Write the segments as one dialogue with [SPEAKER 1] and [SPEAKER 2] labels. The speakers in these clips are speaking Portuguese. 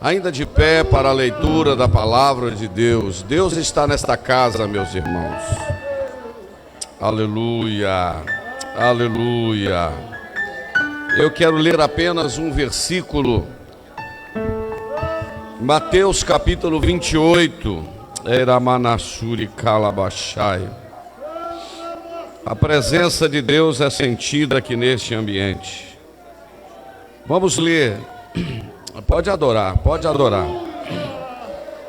[SPEAKER 1] Ainda de pé para a leitura da palavra de Deus. Deus está nesta casa, meus irmãos. Aleluia, aleluia. Eu quero ler apenas um versículo. Mateus capítulo 28. Eramanassuri Calabachai. A presença de Deus é sentida aqui neste ambiente. Vamos ler. Pode adorar, pode adorar.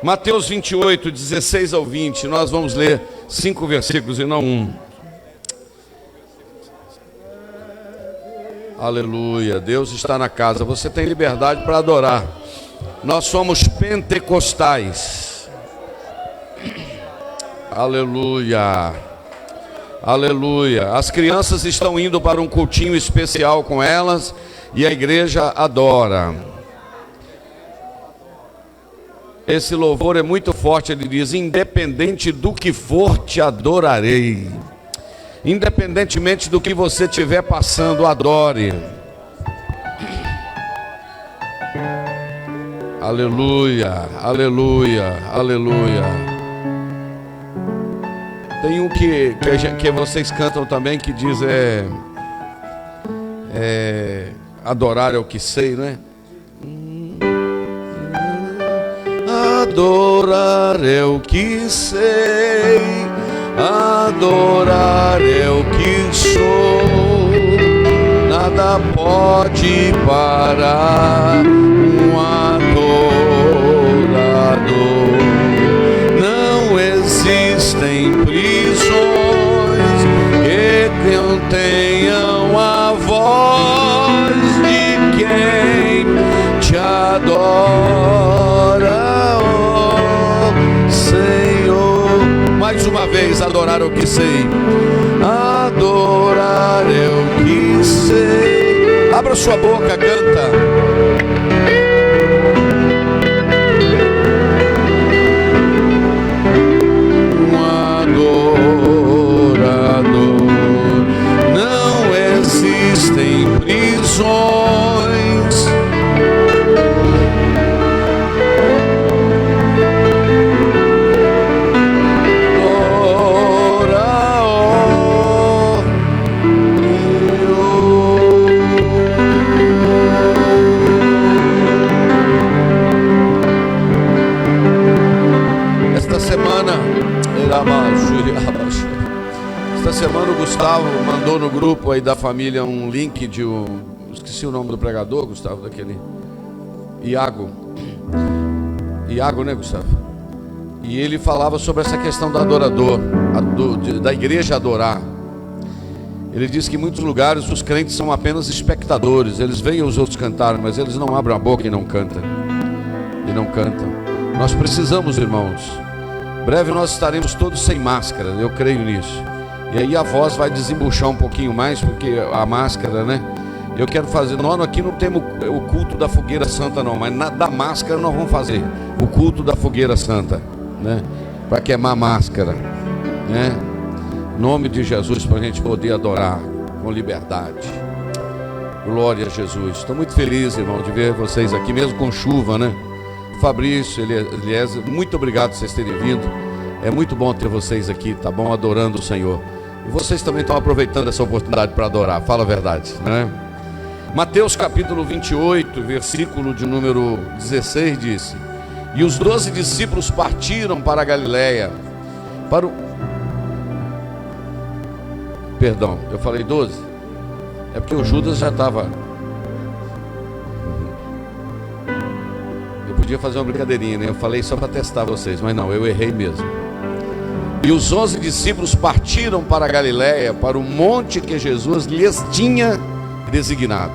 [SPEAKER 1] Mateus 28, 16 ao 20. Nós vamos ler 5 versículos e não um. Aleluia, Deus está na casa. Você tem liberdade para adorar. Nós somos pentecostais. Aleluia, aleluia. As crianças estão indo para um cultinho especial com elas e a igreja adora. Esse louvor é muito forte. Ele diz: independente do que for, te adorarei. Independentemente do que você estiver passando, adore. Aleluia, aleluia, aleluia. Tem um que vocês cantam também, que diz adorar é o que sei, não é? Adorar é o que sei, adorar é o que sou. Nada pode parar um adorador. Não existem prisões que contenham a voz de quem te adora. Mais uma vez, adorar é o que sei. Adorar é o que sei. Abra sua boca, canta. Um adorador. Não existem prisões. Esta semana o Gustavo mandou no grupo aí da família um link de esqueci o nome do pregador, Gustavo, daquele Iago, né, Gustavo? E ele falava sobre essa questão do adorador, da igreja adorar. Ele disse que em muitos lugares os crentes são apenas espectadores. Eles veem os outros cantarem, mas eles não abrem a boca e não cantam. Nós precisamos, irmãos. Breve nós estaremos todos sem máscara, eu creio nisso. E aí a voz vai desembuchar um pouquinho mais, porque a máscara, né? Eu quero fazer, nós aqui não temos o culto da fogueira santa não, mas da máscara nós vamos fazer o culto da fogueira santa, né? Para queimar máscara, né? Em nome de Jesus, para a gente poder adorar com liberdade. Glória a Jesus. Estou muito feliz, irmão, de ver vocês aqui, mesmo com chuva, né? Fabrício, Eliezer, muito obrigado por vocês terem vindo. É muito bom ter vocês aqui, tá bom? Adorando o Senhor. E vocês também estão aproveitando essa oportunidade para adorar, fala a verdade, né? Mateus capítulo 28, versículo de número 16 diz: e os 12 discípulos partiram para a Galileia, Perdão, eu falei 12? É porque o Judas já estava... Eu podia fazer uma brincadeirinha, né? Eu falei só para testar vocês, mas não, eu errei mesmo. E os 11 discípulos partiram para a Galileia, para o monte que Jesus lhes tinha designado.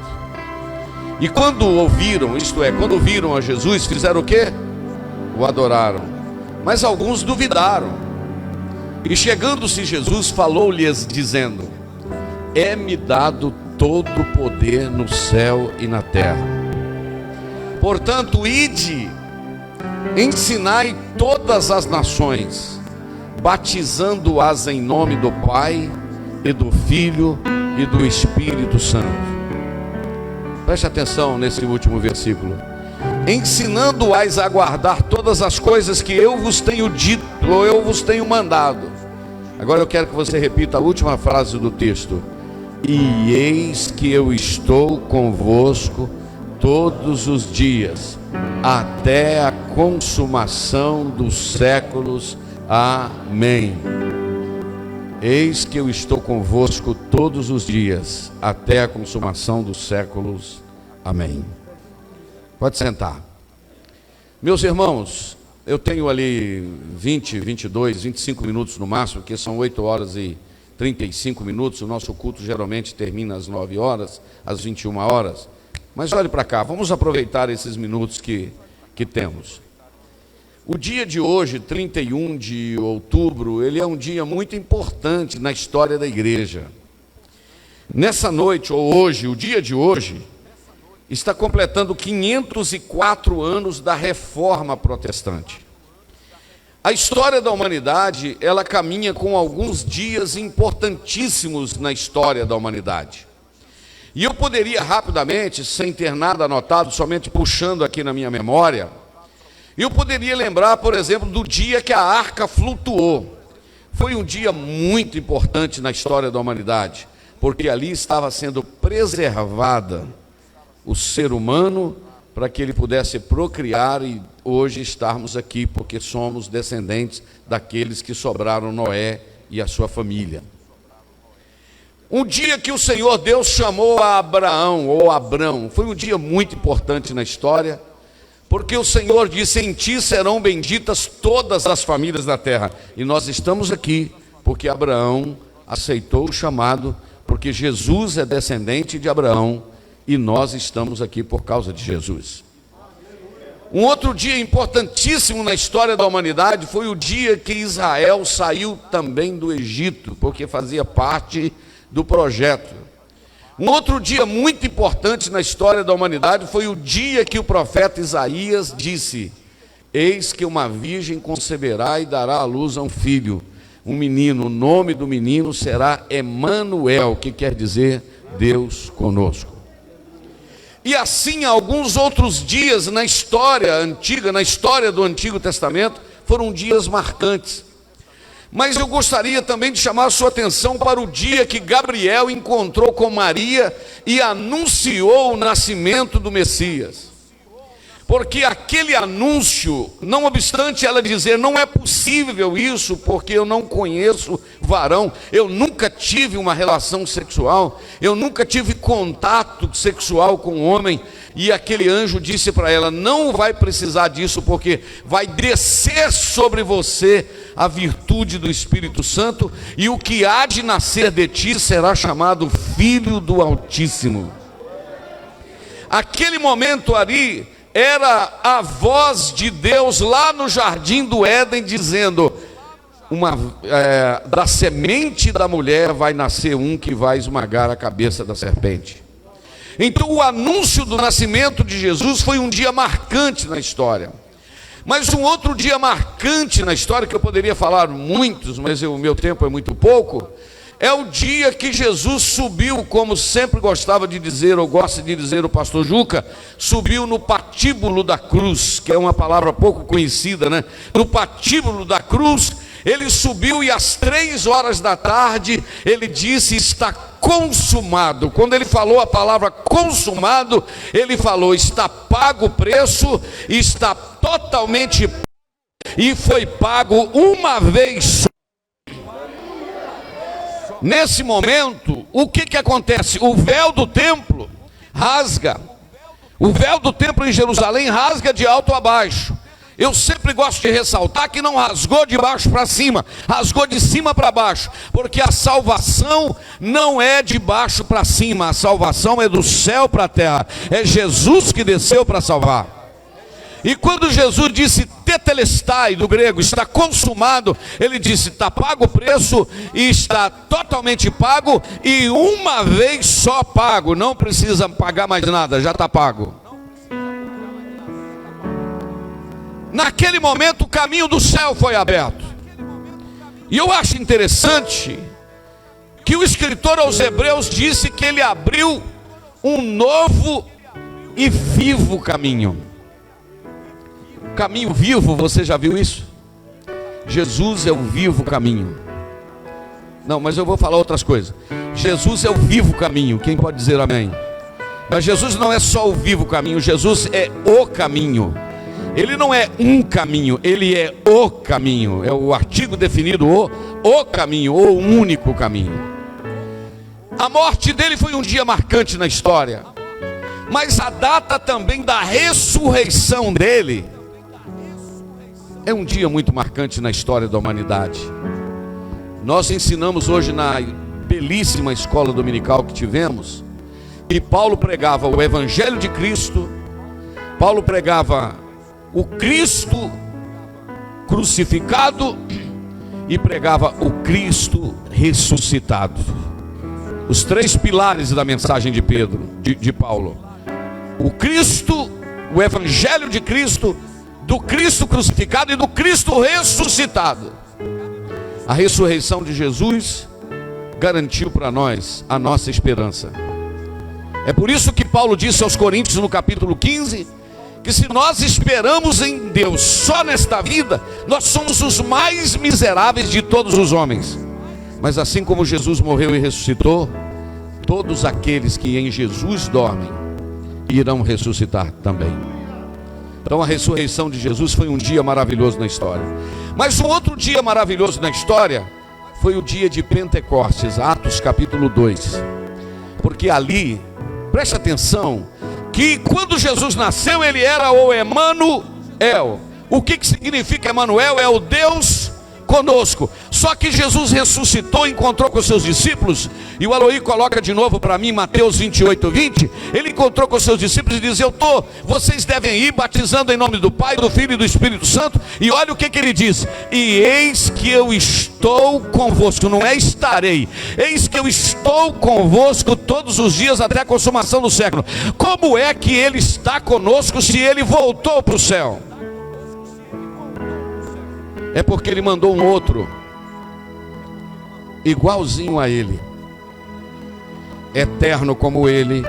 [SPEAKER 1] E quando ouviram, isto é, quando viram a Jesus, fizeram o quê? O adoraram. Mas alguns duvidaram. E chegando-se Jesus, falou-lhes dizendo: é-me dado todo o poder no céu e na terra. Portanto, ide, ensinai todas as nações, batizando-as em nome do Pai e do Filho e do Espírito Santo. Preste atenção nesse último versículo. ensinando-as a guardar todas as coisas que eu vos tenho dito, ou eu vos tenho mandado. Agora eu quero que você repita a última frase do texto: e eis que eu estou convosco todos os dias, até a consumação dos séculos. Amém. Eis que eu estou convosco todos os dias, até a consumação dos séculos. Amém. Pode sentar. Meus irmãos, eu tenho ali 20, 22, 25 minutos no máximo, porque são 8 horas e 35 minutos. O nosso culto geralmente termina às 9 horas, às 21 horas. Mas olhe para cá, vamos aproveitar esses minutos que temos. O dia de hoje, 31 de outubro, ele é um dia muito importante na história da igreja. Nessa noite, ou hoje, o dia de hoje, está completando 504 anos da Reforma Protestante. A história da humanidade, ela caminha com alguns dias importantíssimos na história da humanidade. E eu poderia rapidamente, sem ter nada anotado, somente puxando aqui na minha memória, eu poderia lembrar, por exemplo, do dia que a arca flutuou. Foi um dia muito importante na história da humanidade, porque ali estava sendo preservada o ser humano para que ele pudesse procriar e hoje estarmos aqui, porque somos descendentes daqueles que sobraram Noé e a sua família. Um dia que o Senhor Deus chamou a Abraão, ou Abrão, foi um dia muito importante na história, porque o Senhor disse: em ti serão benditas todas as famílias da terra. E nós estamos aqui porque Abraão aceitou o chamado, porque Jesus é descendente de Abraão, e nós estamos aqui por causa de Jesus. Um outro dia importantíssimo na história da humanidade foi o dia que Israel saiu também do Egito, porque fazia parte do projeto. Um outro dia muito importante na história da humanidade foi o dia que o profeta Isaías disse: eis que uma virgem conceberá e dará à luz a um filho, um menino. O nome do menino será Emanuel, que quer dizer Deus conosco. E assim alguns outros dias na história antiga, na história do Antigo Testamento, foram dias marcantes. Mas eu gostaria também de chamar a sua atenção para o dia que Gabriel encontrou com Maria e anunciou o nascimento do Messias. Porque aquele anúncio, não obstante ela dizer: não é possível isso, porque eu não conheço varão, eu nunca tive uma relação sexual, eu nunca tive contato sexual com um homem. E aquele anjo disse para ela: não vai precisar disso, porque vai descer sobre você a virtude do Espírito Santo, e o que há de nascer de ti será chamado Filho do Altíssimo. Aquele momento ali era a voz de Deus lá no jardim do Éden, dizendo: da semente da mulher vai nascer um que vai esmagar a cabeça da serpente. Então o anúncio do nascimento de Jesus foi um dia marcante na história. Mas um outro dia marcante na história, que eu poderia falar muitos, mas o meu tempo é muito pouco, é o dia que Jesus subiu, como sempre gostava de dizer, ou gosta de dizer o pastor Juca, subiu no patíbulo da cruz, que é uma palavra pouco conhecida, né? No patíbulo da cruz, ele subiu e às 3 horas da tarde, ele disse: está consumado. Quando ele falou a palavra consumado, ele falou: está pago o preço, está totalmente pago, e foi pago uma vez só. Nesse momento, o que acontece? O véu do templo rasga. O véu do templo em Jerusalém rasga de alto a baixo. Eu sempre gosto de ressaltar que não rasgou de baixo para cima, rasgou de cima para baixo, porque a salvação não é de baixo para cima, a salvação é do céu para a terra. É Jesus que desceu para salvar. E quando Jesus disse tetelestai, do grego, está consumado, ele disse: está pago o preço, e está totalmente pago, e uma vez só pago, não precisa pagar mais nada, já está pago. Naquele momento o caminho do céu foi aberto. E eu acho interessante que o escritor aos Hebreus disse que ele abriu um novo e vivo caminho. Caminho vivo, você já viu isso? Jesus é o vivo caminho. Não, mas eu vou falar outras coisas. Jesus é o vivo caminho. Quem pode dizer amém? Mas Jesus não é só o vivo caminho, Jesus é o caminho. Ele não é um caminho, ele é o caminho. É o artigo definido o caminho, o único caminho. A morte dele foi um dia marcante na história, mas a data também da ressurreição dele é um dia muito marcante na história da humanidade. Nós ensinamos hoje na belíssima escola dominical que tivemos, que Paulo pregava o Evangelho de Cristo, Paulo pregava o Cristo crucificado e pregava o Cristo ressuscitado. Os três pilares da mensagem de Pedro, de Paulo: o Cristo, o Evangelho de Cristo, do Cristo crucificado e do Cristo ressuscitado. A ressurreição de Jesus garantiu para nós a nossa esperança. É por isso que Paulo disse aos Coríntios no capítulo 15, que se nós esperamos em Deus só nesta vida, nós somos os mais miseráveis de todos os homens. Mas assim como Jesus morreu e ressuscitou, todos aqueles que em Jesus dormem irão ressuscitar também. Então a ressurreição de Jesus foi um dia maravilhoso na história. Mas um outro dia maravilhoso na história foi o dia de Pentecostes, Atos capítulo 2. Porque ali, preste atenção, que quando Jesus nasceu, ele era o Emanuel. O que significa Emanuel? É o Deus conosco. Só que Jesus ressuscitou, encontrou com os seus discípulos, e o Aloí coloca de novo para mim Mateus 28:20. Ele encontrou com os seus discípulos e diz: vocês devem ir batizando em nome do Pai, do Filho e do Espírito Santo. E olha o que ele diz: e eis que eu estou convosco, não é estarei, eis que eu estou convosco todos os dias até a consumação do século. Como é que ele está conosco se ele voltou para o céu? É porque ele mandou um outro igualzinho a ele, eterno como ele,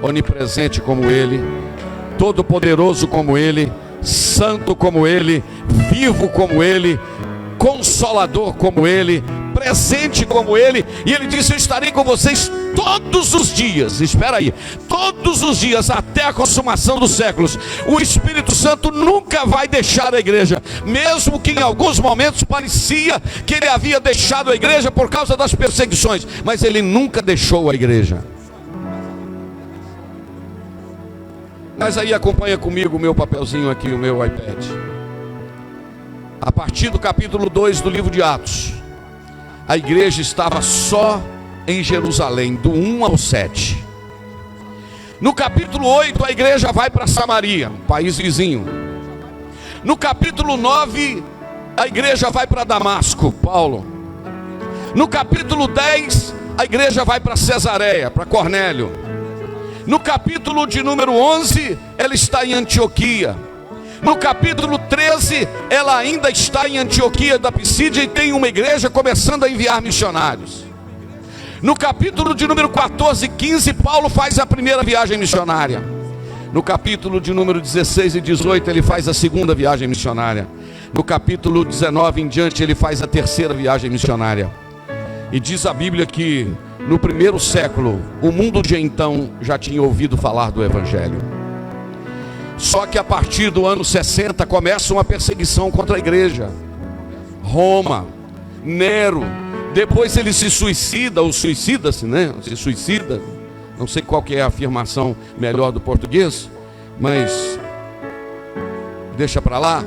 [SPEAKER 1] onipresente como ele, todo-poderoso como ele, santo como ele, vivo como ele, consolador como ele, presente como ele. E ele disse: eu estarei com vocês todos os dias, espera aí, todos os dias até a consumação dos séculos. O Espírito Santo nunca vai deixar a igreja, mesmo que em alguns momentos parecia que ele havia deixado a igreja por causa das perseguições, mas ele nunca deixou a igreja. Mas aí acompanha comigo o meu papelzinho aqui, o meu iPad. A partir do capítulo 2 do livro de Atos, a igreja estava só em Jerusalém, do 1 ao 7. No capítulo 8, a igreja vai para Samaria, um país vizinho. No capítulo 9, a igreja vai para Damasco, Paulo. No capítulo 10, a igreja vai para Cesareia, para Cornélio. No capítulo de número 11, ela está em Antioquia. No capítulo 13, ela ainda está em Antioquia da Pisídia e tem uma igreja começando a enviar missionários. No capítulo de número 14 e 15, Paulo faz a primeira viagem missionária. No capítulo de número 16 e 18, ele faz a segunda viagem missionária. No capítulo 19 em diante, ele faz a terceira viagem missionária. E diz a Bíblia que no primeiro século, o mundo de então já tinha ouvido falar do Evangelho. Só que a partir do ano 60 começa uma perseguição contra a igreja. Roma, Nero, depois ele se suicida, ou suicida-se, né? Se suicida, não sei qual que é a afirmação melhor do português, mas deixa para lá.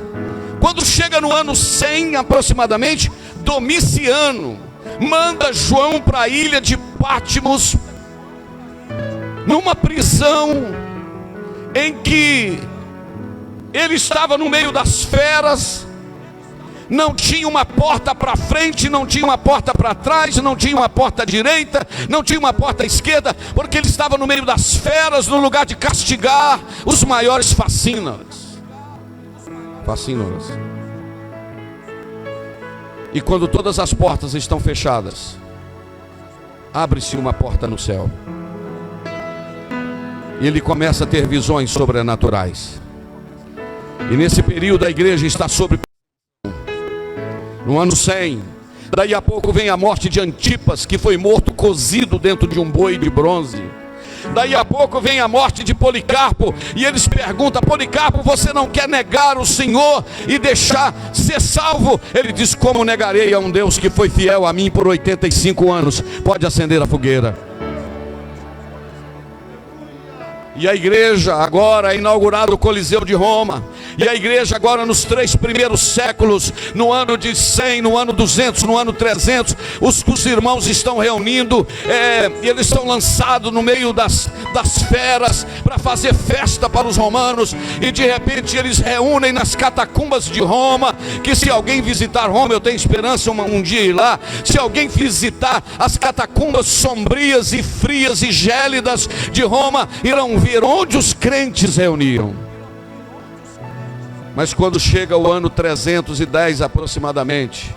[SPEAKER 1] Quando chega no ano 100 aproximadamente, Domiciano manda João para a ilha de Patmos, numa prisão em que ele estava no meio das feras. Não tinha uma porta para frente, não tinha uma porta para trás, não tinha uma porta direita, não tinha uma porta esquerda, porque ele estava no meio das feras, no lugar de castigar os maiores fascínoras. E quando todas as portas estão fechadas, abre-se uma porta no céu. E ele começa a ter visões sobrenaturais. E nesse período a igreja está sobre no ano 100. Daí a pouco vem a morte de Antipas, que foi morto cozido dentro de um boi de bronze. Daí a pouco vem a morte de Policarpo, e eles perguntam: Policarpo, você não quer negar o Senhor e deixar ser salvo? Ele diz: como negarei a um Deus que foi fiel a mim por 85 anos? Pode acender a fogueira. E a igreja agora é inaugurado o Coliseu de Roma. E a igreja agora nos 3 primeiros séculos, no ano de 100, no ano 200, no ano 300, os irmãos estão reunindo, e eles estão lançados no meio das feras para fazer festa para os romanos. E de repente eles reúnem nas catacumbas de Roma, que se alguém visitar Roma, eu tenho esperança um dia ir lá, se alguém visitar as catacumbas sombrias e frias e gélidas de Roma, irão ver onde os crentes reuniam. Mas quando chega o ano 310 aproximadamente,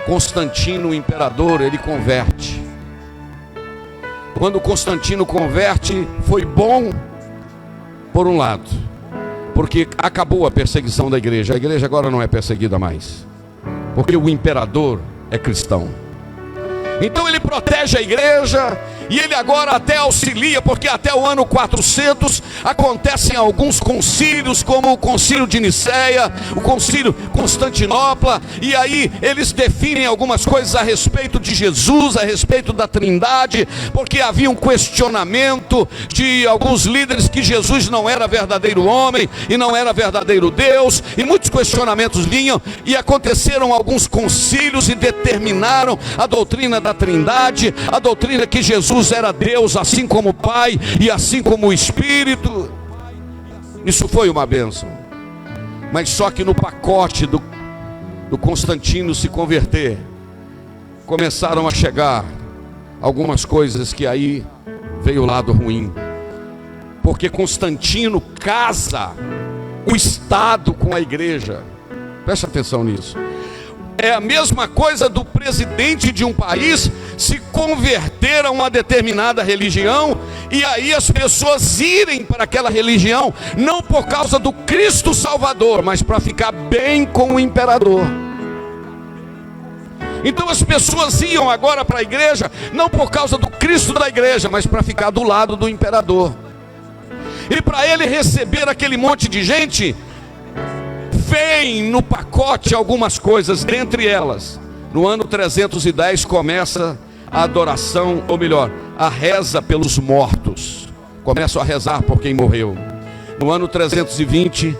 [SPEAKER 1] Constantino, o imperador, ele converte. Quando Constantino converte, foi bom por um lado, porque acabou a perseguição da igreja. A igreja agora não é perseguida mais, porque o imperador é cristão. Então ele protege a igreja, e ele agora até auxilia, porque até o ano 400 acontecem alguns concílios, como o concílio de Niceia, o concílio Constantinopla, e aí eles definem algumas coisas a respeito de Jesus, a respeito da Trindade, porque havia um questionamento de alguns líderes que Jesus não era verdadeiro homem e não era verdadeiro Deus, e muitos questionamentos vinham, e aconteceram alguns concílios e determinaram a doutrina da Trindade, a doutrina que Jesus era Deus, assim como o Pai e assim como o Espírito. Isso foi uma bênção. Mas só que no pacote do Constantino se converter, começaram a chegar algumas coisas que aí veio o lado ruim. Porque Constantino casa o Estado com a igreja. Preste atenção nisso. É a mesma coisa do presidente de um país se converter a uma determinada religião, e aí as pessoas irem para aquela religião, não por causa do Cristo Salvador, mas para ficar bem com o imperador. Então as pessoas iam agora para a igreja, não por causa do Cristo da igreja, mas para ficar do lado do imperador. E para ele receber aquele monte de gente, vem no pacote algumas coisas. Dentre elas, no ano 310 começa a adoração, ou melhor, a reza pelos mortos. Começam a rezar por quem morreu. No ano 320,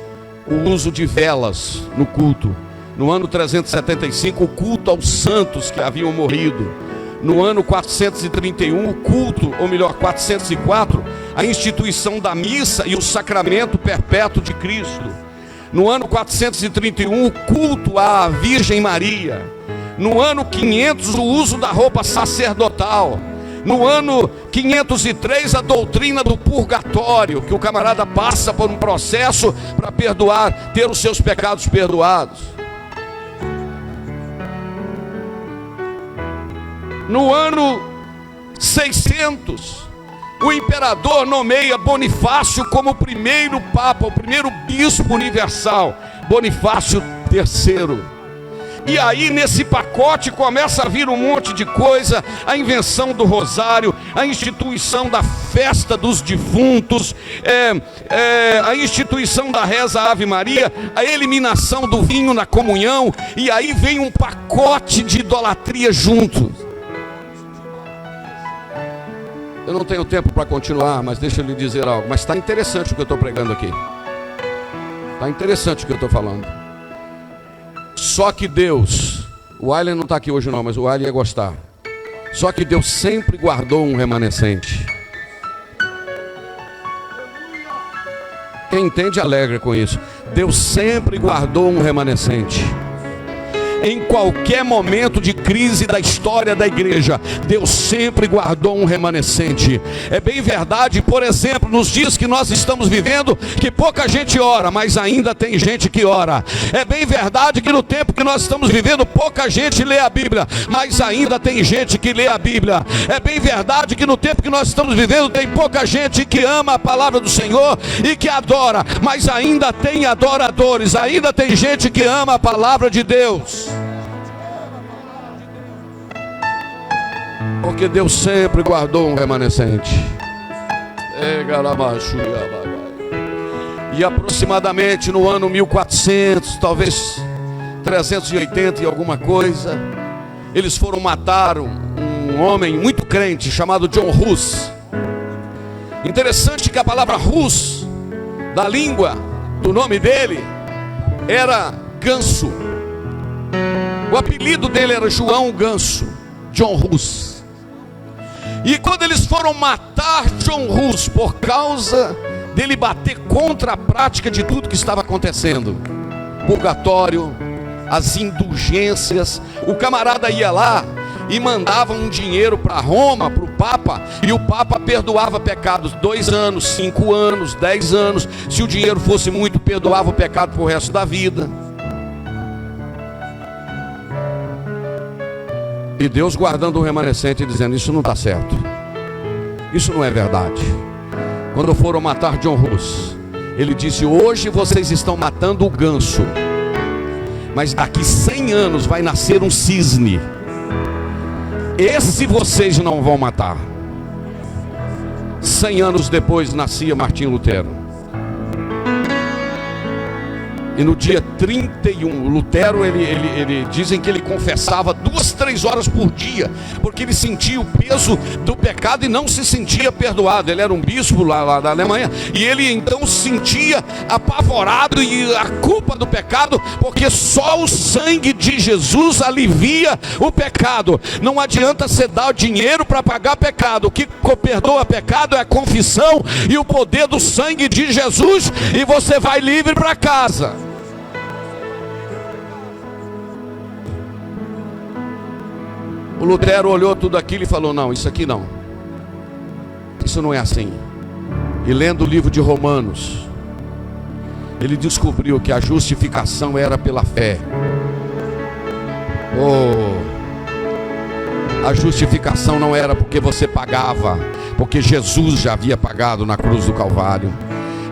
[SPEAKER 1] o uso de velas no culto. No ano 375, o culto aos santos que haviam morrido. No ano 431, o culto, ou melhor, 404, a instituição da missa e o sacramento perpétuo de Cristo. No ano 431, o culto à Virgem Maria. No ano 500, o uso da roupa sacerdotal. No ano 503, a doutrina do purgatório, que o camarada passa por um processo para perdoar, ter os seus pecados perdoados. No ano 600, o imperador nomeia Bonifácio como o primeiro papa, o primeiro bispo universal, Bonifácio III. E aí nesse pacote começa a vir um monte de coisa: a invenção do rosário, a instituição da festa dos defuntos, a instituição da reza Ave Maria, a eliminação do vinho na comunhão, e aí vem um pacote de idolatria junto. Eu não tenho tempo para continuar, mas deixa eu lhe dizer algo. Mas está interessante o que eu estou pregando aqui. Está interessante o que eu estou falando. Só que Deus, o William não está aqui hoje não, mas o William ia gostar. Só que Deus sempre guardou um remanescente. Quem entende alegra com isso. Deus sempre guardou um remanescente. Em qualquer momento de crise da história da igreja, Deus sempre guardou um remanescente. É bem verdade, por exemplo, nos dias que nós estamos vivendo, que pouca gente ora, mas ainda tem gente que ora. É bem verdade que no tempo que nós estamos vivendo, pouca gente lê a Bíblia, mas ainda tem gente que lê a Bíblia. É bem verdade que no tempo que nós estamos vivendo, tem pouca gente que ama a palavra do Senhor e que adora, mas ainda tem adoradores, ainda tem gente que ama a palavra de Deus. Porque Deus sempre guardou um remanescente. E aproximadamente no ano 1400, talvez 380 e alguma coisa, eles foram matar um homem muito crente chamado John Hus. Interessante que a palavra Hus, da língua, do nome dele, era ganso. O apelido dele era João Ganso, John Hus. E quando eles foram matar John Hus por causa dele bater contra a prática de tudo que estava acontecendo, purgatório, as indulgências, o camarada ia lá e mandava um dinheiro para Roma, para o Papa, e o Papa perdoava pecados, 2 anos, 5 anos, 10 anos, se o dinheiro fosse muito, perdoava o pecado para o resto da vida. E Deus guardando o remanescente e dizendo: isso não está certo, isso não é verdade. Quando foram matar John Hus, ele disse: hoje vocês estão matando o ganso, mas daqui 100 anos vai nascer um cisne. Esse vocês não vão matar. 100 anos depois nascia Martinho Lutero. E no dia 31, Lutero, ele dizem que ele confessava 2, 3 horas por dia, porque ele sentia o peso do pecado e não se sentia perdoado. Ele era um bispo lá da Alemanha, e ele então se sentia apavorado e a culpa do pecado, porque só o sangue de Jesus alivia o pecado. Não adianta você dar o dinheiro para pagar pecado. O que perdoa pecado é a confissão e o poder do sangue de Jesus, e você vai livre para casa. O Lutero olhou tudo aquilo e falou: não, isso aqui não, isso não é assim. E lendo o livro de Romanos, ele descobriu que a justificação era pela fé. A justificação não era porque você pagava, porque Jesus já havia pagado na cruz do Calvário.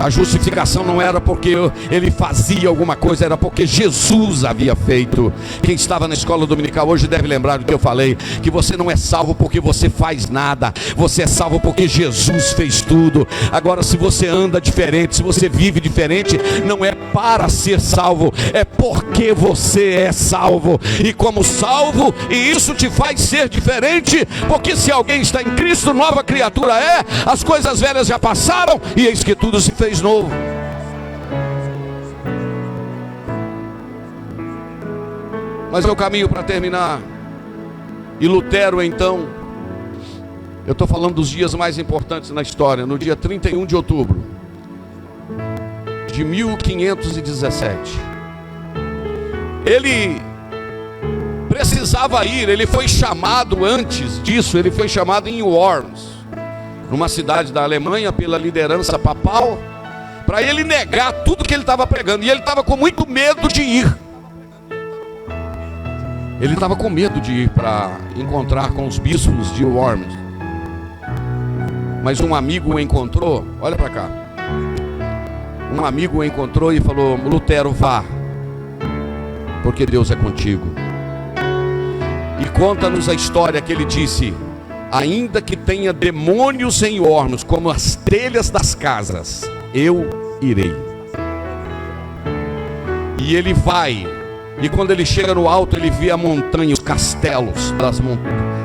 [SPEAKER 1] A justificação não era porque ele fazia alguma coisa, era porque Jesus havia feito. Quem estava na escola dominical hoje deve lembrar do que eu falei, que você não é salvo porque você faz nada, você é salvo porque Jesus fez tudo. Agora, se você anda diferente, se você vive diferente, não é para ser salvo, é porque você é salvo. E como salvo, e isso te faz ser diferente, porque se alguém está em Cristo, nova criatura é. As coisas velhas já passaram e eis que tudo se fez novo. Mas eu caminho para terminar. E Lutero então, eu estou falando dos dias mais importantes na história. No dia 31 de outubro de 1517, ele precisava ir. Ele foi chamado, antes disso, ele foi chamado em Worms, numa cidade da Alemanha, pela liderança papal, para ele negar tudo que ele estava pregando. E ele estava com muito medo de ir. Ele estava com medo de ir para encontrar com os bispos de Worms. Mas um amigo o encontrou. Olha para cá. Um amigo o encontrou e falou: Lutero, vá, porque Deus é contigo. E conta-nos a história que ele disse: ainda que tenha demônios em Worms, como as telhas das casas, eu irei. E ele vai. E quando ele chega no alto, ele vê a montanha, os castelos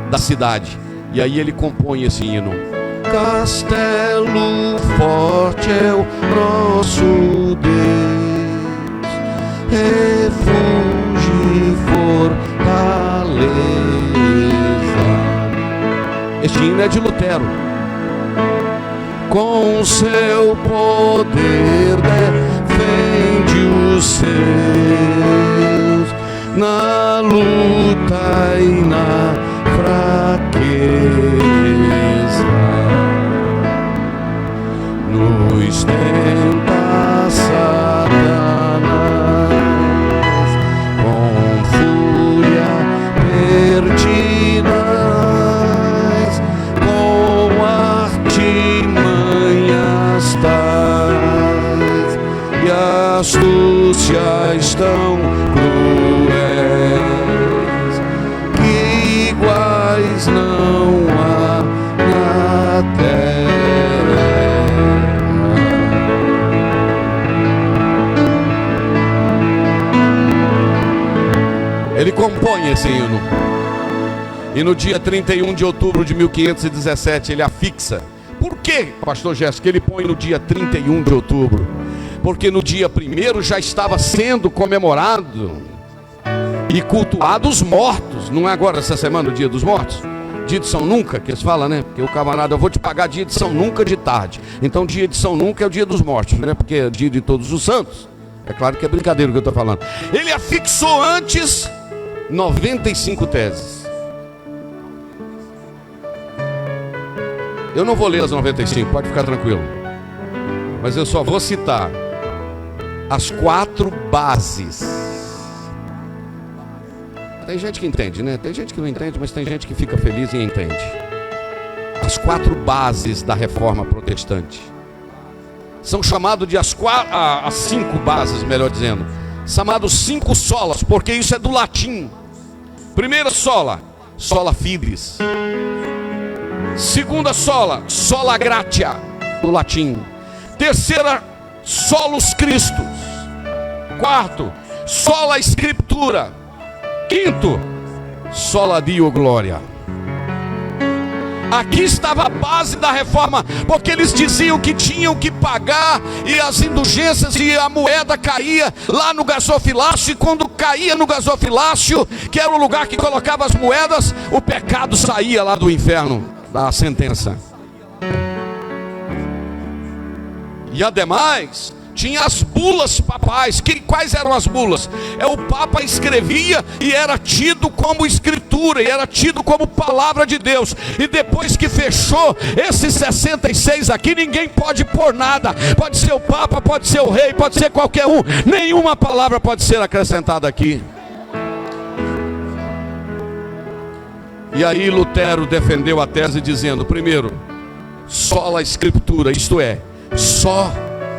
[SPEAKER 1] da cidade. E aí ele compõe esse hino: Castelo forte é o nosso Deus, refúgio e fortaleza. Este hino é de Lutero. Com seu poder defende os seus, na coisas tão cruéis que iguais não há na terra. Ele compõe esse hino. E no dia 31 de outubro de 1517 ele afixa. Por que, pastor Gerson, que ele põe no dia 31 de outubro? Porque no dia 1º já estava sendo comemorado e cultuado os mortos. Não é agora essa semana o dia dos mortos? Dia de São Nunca, que eles falam, né? Porque o camarada, eu vou te pagar dia de São Nunca de tarde. Então dia de São Nunca é o dia dos mortos, né? Porque é dia de todos os santos. É claro que é brincadeira o que eu estou falando. Ele afixou antes 95 teses. Eu não vou ler as 95, pode ficar tranquilo. Mas eu só vou citar as 4 bases. Tem gente que entende, né? Tem gente que não entende, mas tem gente que fica feliz e entende. As 4 bases da reforma protestante. São chamados de as 5 bases, melhor dizendo. Chamados 5 solas, porque isso é do latim. Primeira sola, sola fides. Segunda sola, sola gratia, do latim. Terceira, solus Christus. Quarto, sola scriptura. Quinto, sola Deo gloria. Aqui estava a base da reforma, porque eles diziam que tinham que pagar, e as indulgências, e a moeda caía lá no gasofilácio, e quando caía no gasofilácio, que era o lugar que colocava as moedas, o pecado saía lá do inferno, da sentença. E ademais, tinha as bulas papais. Quais eram as bulas? O Papa escrevia e era tido como escritura, e era tido como palavra de Deus. E depois que fechou esses 66 aqui, ninguém pode pôr nada. Pode ser o Papa, pode ser o rei, pode ser qualquer um. Nenhuma palavra pode ser acrescentada aqui. E aí Lutero defendeu a tese dizendo, primeiro, sola escritura, isto é, só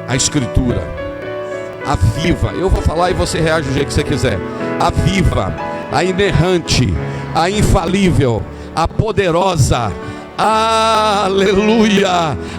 [SPEAKER 1] a escritura, a viva, eu vou falar e você reage do jeito que você quiser, a viva, a inerrante, a infalível, a poderosa, aleluia,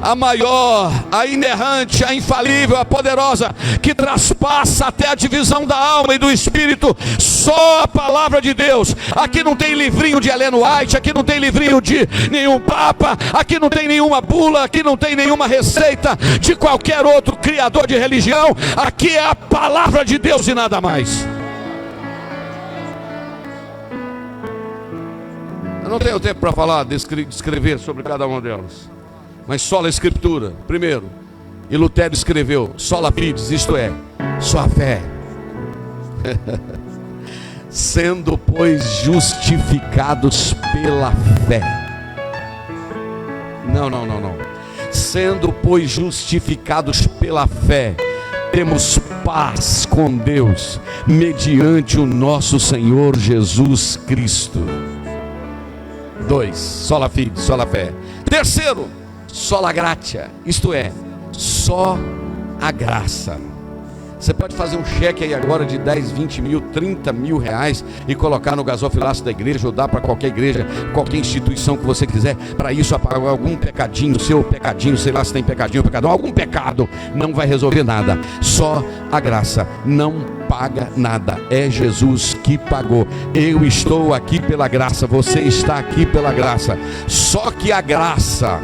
[SPEAKER 1] a maior, a inerrante, a infalível, a poderosa, que traspassa até a divisão da alma e do espírito, só a palavra de Deus. Aqui não tem livrinho de Ellen White, aqui não tem livrinho de nenhum papa, aqui não tem nenhuma bula, aqui não tem nenhuma receita de qualquer outro criador de religião. Aqui é a palavra de Deus e nada mais. Eu não tenho tempo para falar, descrever sobre cada uma delas. Mas sola escritura, primeiro. E Lutero escreveu, sola fides, isto é, só a fé. Sendo, pois, justificados pela fé. Não. Sendo, pois, justificados pela fé, temos paz com Deus, mediante o nosso Senhor Jesus Cristo. 2, sola fide, sola fé. Terceiro, sola gratia, isto é, só a graça. Você pode fazer um cheque aí agora de 10, 20 mil, 30 mil reais e colocar no gasofilácio da igreja, ou dar para qualquer igreja, qualquer instituição que você quiser. Para isso, apagar algum pecadinho, seu pecadinho, sei lá se tem pecadinho ou pecadão, algum pecado, não vai resolver nada. Só a graça, não paga nada, é Jesus que pagou. Eu estou aqui pela graça, você está aqui pela graça. Só que a graça,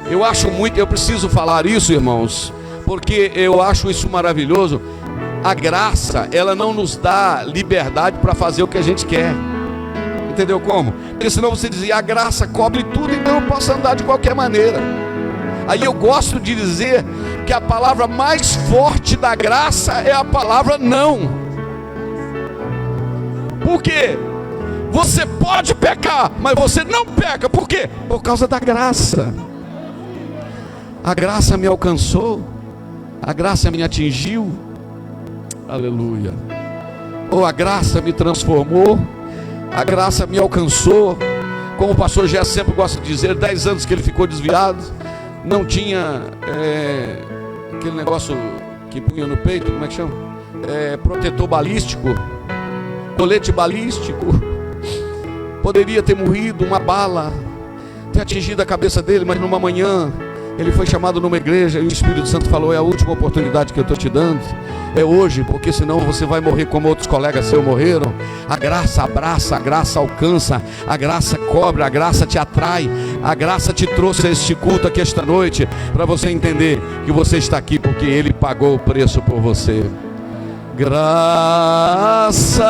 [SPEAKER 1] eu acho muito, eu preciso falar isso, irmãos, porque eu acho isso maravilhoso. A graça, ela não nos dá liberdade para fazer o que a gente quer. Entendeu como? Porque senão você dizia, a graça cobre tudo, então eu posso andar de qualquer maneira. Aí eu gosto de dizer que a palavra mais forte da graça é a palavra não. Por quê? Você pode pecar, mas você não peca. Por quê? Por causa da graça. A graça me alcançou, a graça me atingiu, aleluia. Ou a graça me transformou, a graça me alcançou. Como o pastor Gerson sempre gosta de dizer, 10 anos que ele ficou desviado, não tinha aquele negócio que punha no peito, como é que chama? protetor balístico, colete balístico. Poderia ter morrido, uma bala ter atingido a cabeça dele, mas numa manhã ele foi chamado numa igreja e o Espírito Santo falou: é a última oportunidade que eu estou te dando, é hoje, porque senão você vai morrer como outros colegas seus morreram. A graça abraça, a graça alcança, a graça cobre, a graça te atrai, a graça te trouxe a este culto aqui esta noite, para você entender que você está aqui porque Ele pagou o preço por você. Graça,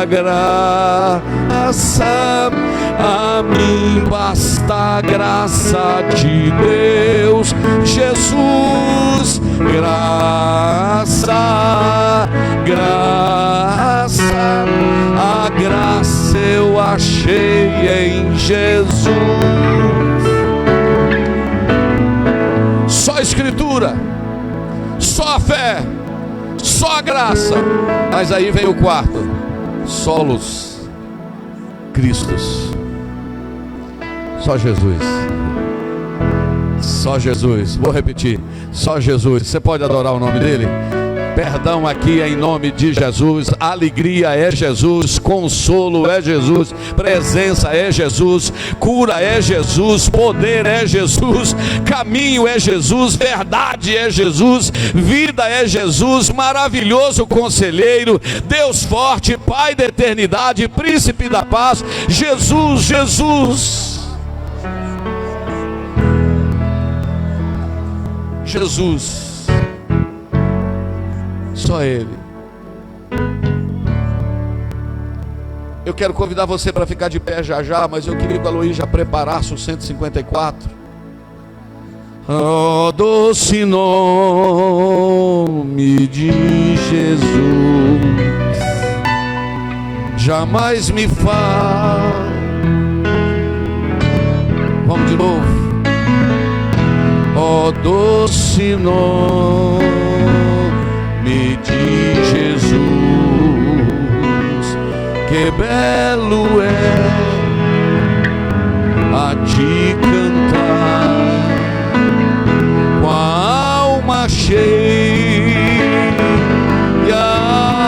[SPEAKER 1] graça, a mim basta a graça de Deus, Jesus. Graça, graça, a graça eu achei em Jesus. Só a Escritura, só a fé, só a graça. Mas aí vem o quarto: solos Cristos. Só Jesus. Só Jesus. Vou repetir: só Jesus. Você pode adorar o nome dele? Perdão aqui é em nome de Jesus. Alegria é Jesus. Consolo é Jesus. Presença é Jesus. Cura é Jesus. Poder é Jesus. Caminho é Jesus. Verdade é Jesus. Vida é Jesus. Maravilhoso conselheiro, Deus forte, Pai da eternidade, Príncipe da paz. Jesus, Jesus. Jesus. Só Ele. Eu quero convidar você para ficar de pé já, mas eu queria que a Luís já preparasse o 154. Oh, doce nome de Jesus, jamais me falta. Vamos de novo. Oh, doce nome de Jesus, que belo é a te cantar, com a alma cheia, e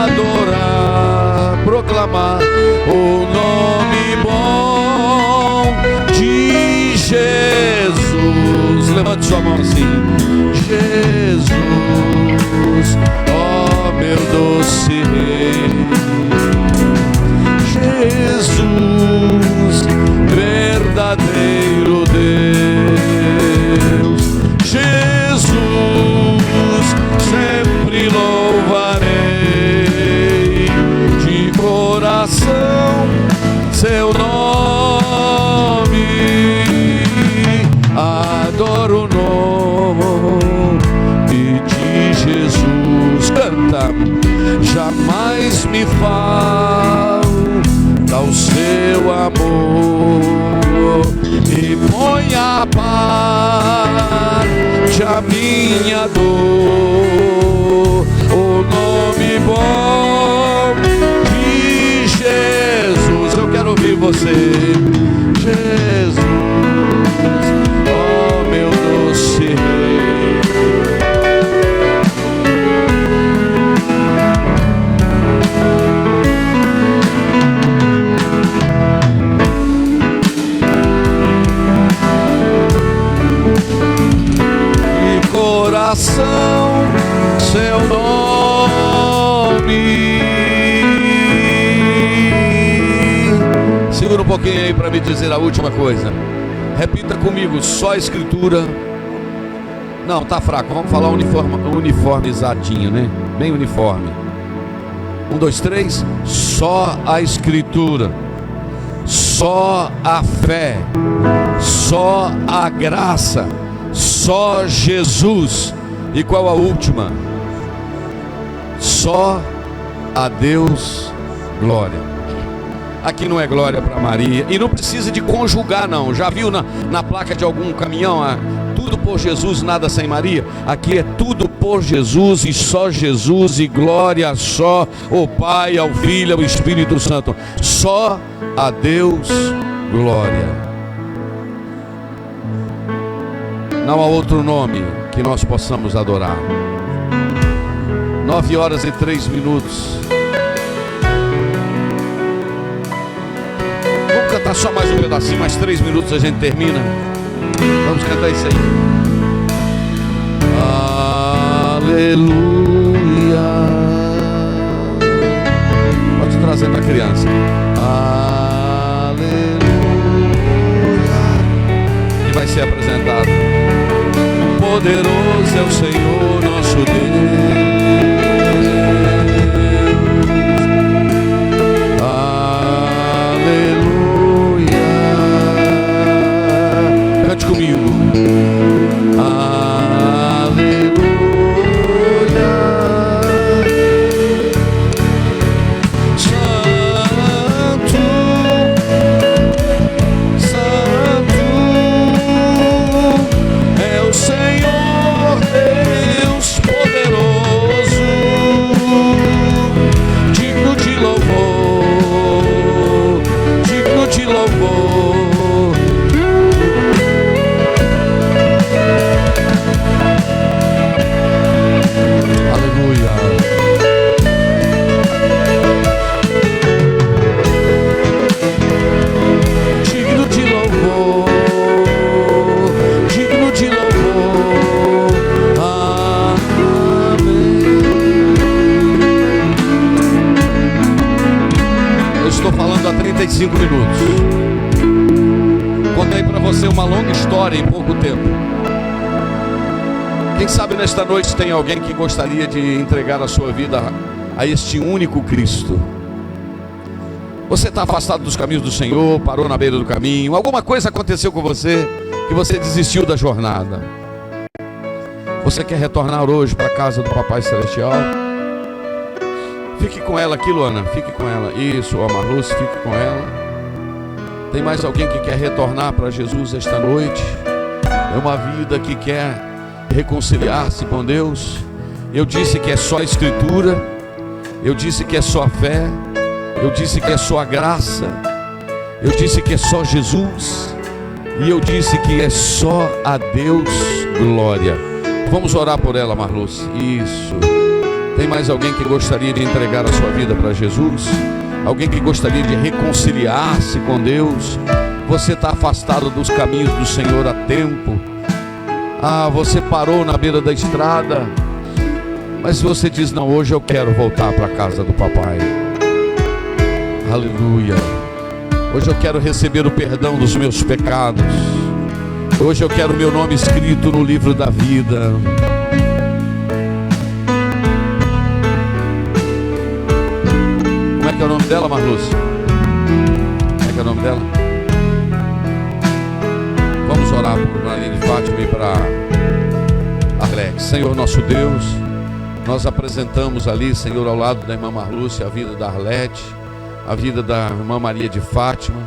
[SPEAKER 1] adorar, proclamar o nome bom de Jesus. Levante sua mão assim: Jesus, ó meu doce Rei, Jesus, verdadeiro Deus, Jesus, sempre louvarei de coração seu nome, adoro o nome de Jesus. Canta: jamais me falta o seu amor, e põe a parte a minha dor, o nome bom de Jesus. Eu quero ouvir você: Jesus, ó meu doce Rei. Coração, seu nome. Segura um pouquinho aí para me dizer a última coisa. Repita comigo: só a Escritura. Não, tá fraco. Vamos falar uniformizadinho, né? Bem uniforme. 1, 2, 3. Só a Escritura, só a fé, só a graça, só Jesus. E qual a última? Só a Deus glória. Aqui não é glória para Maria, e não precisa de conjugar não. Já viu na placa de algum caminhão, tudo por Jesus, nada sem Maria? Aqui é tudo por Jesus e só Jesus, e glória só ao Pai, ao Filho, ao Espírito Santo. Só a Deus glória. Não há outro nome que nós possamos adorar. 9h03. Vamos cantar só mais um pedacinho, mais 3 minutos a gente termina. Vamos cantar isso aí. Aleluia. Pode trazer para a criança. Aleluia. E vai ser apresentado. Poderoso é o Senhor nosso Deus. Comigo. Aleluia. Santo, Santo é o Senhor Deus poderoso, digno de louvor, digno de louvor. Estou falando há 35 minutos. Contei para você uma longa história em pouco tempo. Quem sabe nesta noite tem alguém que gostaria de entregar a sua vida a este único Cristo. Você está afastado dos caminhos do Senhor, parou na beira do caminho, alguma coisa aconteceu com você que você desistiu da jornada. Você quer retornar hoje para a casa do Papai Celestial? Fique com ela aqui, Luana, fique com ela. Isso, ó Marlúcia, fique com ela. Tem mais alguém que quer retornar para Jesus esta noite? É uma vida que quer reconciliar-se com Deus. Eu disse que é só a Escritura, eu disse que é só a fé, eu disse que é só a graça, eu disse que é só Jesus, e eu disse que é só a Deus glória. Vamos orar por ela, Marlúcia. Isso. Tem mais alguém que gostaria de entregar a sua vida para Jesus? Alguém que gostaria de reconciliar-se com Deus? Você está afastado dos caminhos do Senhor há tempo. Você parou na beira da estrada. Mas se você diz, não, hoje eu quero voltar para a casa do Papai. Aleluia. Hoje eu quero receber o perdão dos meus pecados. Hoje eu quero meu nome escrito no livro da vida. Como é que é o nome dela, Marlúcia? Como é que é o nome dela? Vamos orar por Maria de Fátima e para Alex. Senhor nosso Deus, nós apresentamos ali, Senhor, ao lado da irmã Marlúcia, a vida da Arlete, a vida da irmã Maria de Fátima.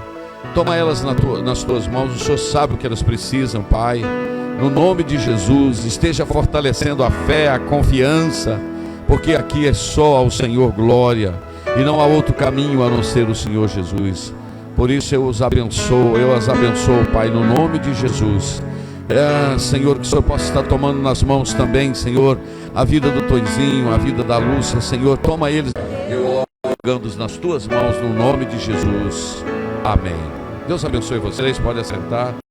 [SPEAKER 1] Toma elas nas tuas mãos. O Senhor sabe o que elas precisam, Pai. No nome de Jesus, esteja fortalecendo a fé, a confiança, porque aqui é só ao Senhor glória, e não há outro caminho a não ser o Senhor Jesus. Por isso eu as abençoo, Pai, no nome de Jesus. Senhor, que o Senhor possa estar tomando nas mãos também, Senhor, a vida do Tonzinho, a vida da Lúcia, Senhor, toma eles, eu jogando nas tuas mãos, no nome de Jesus, amém. Deus abençoe vocês, pode assentar.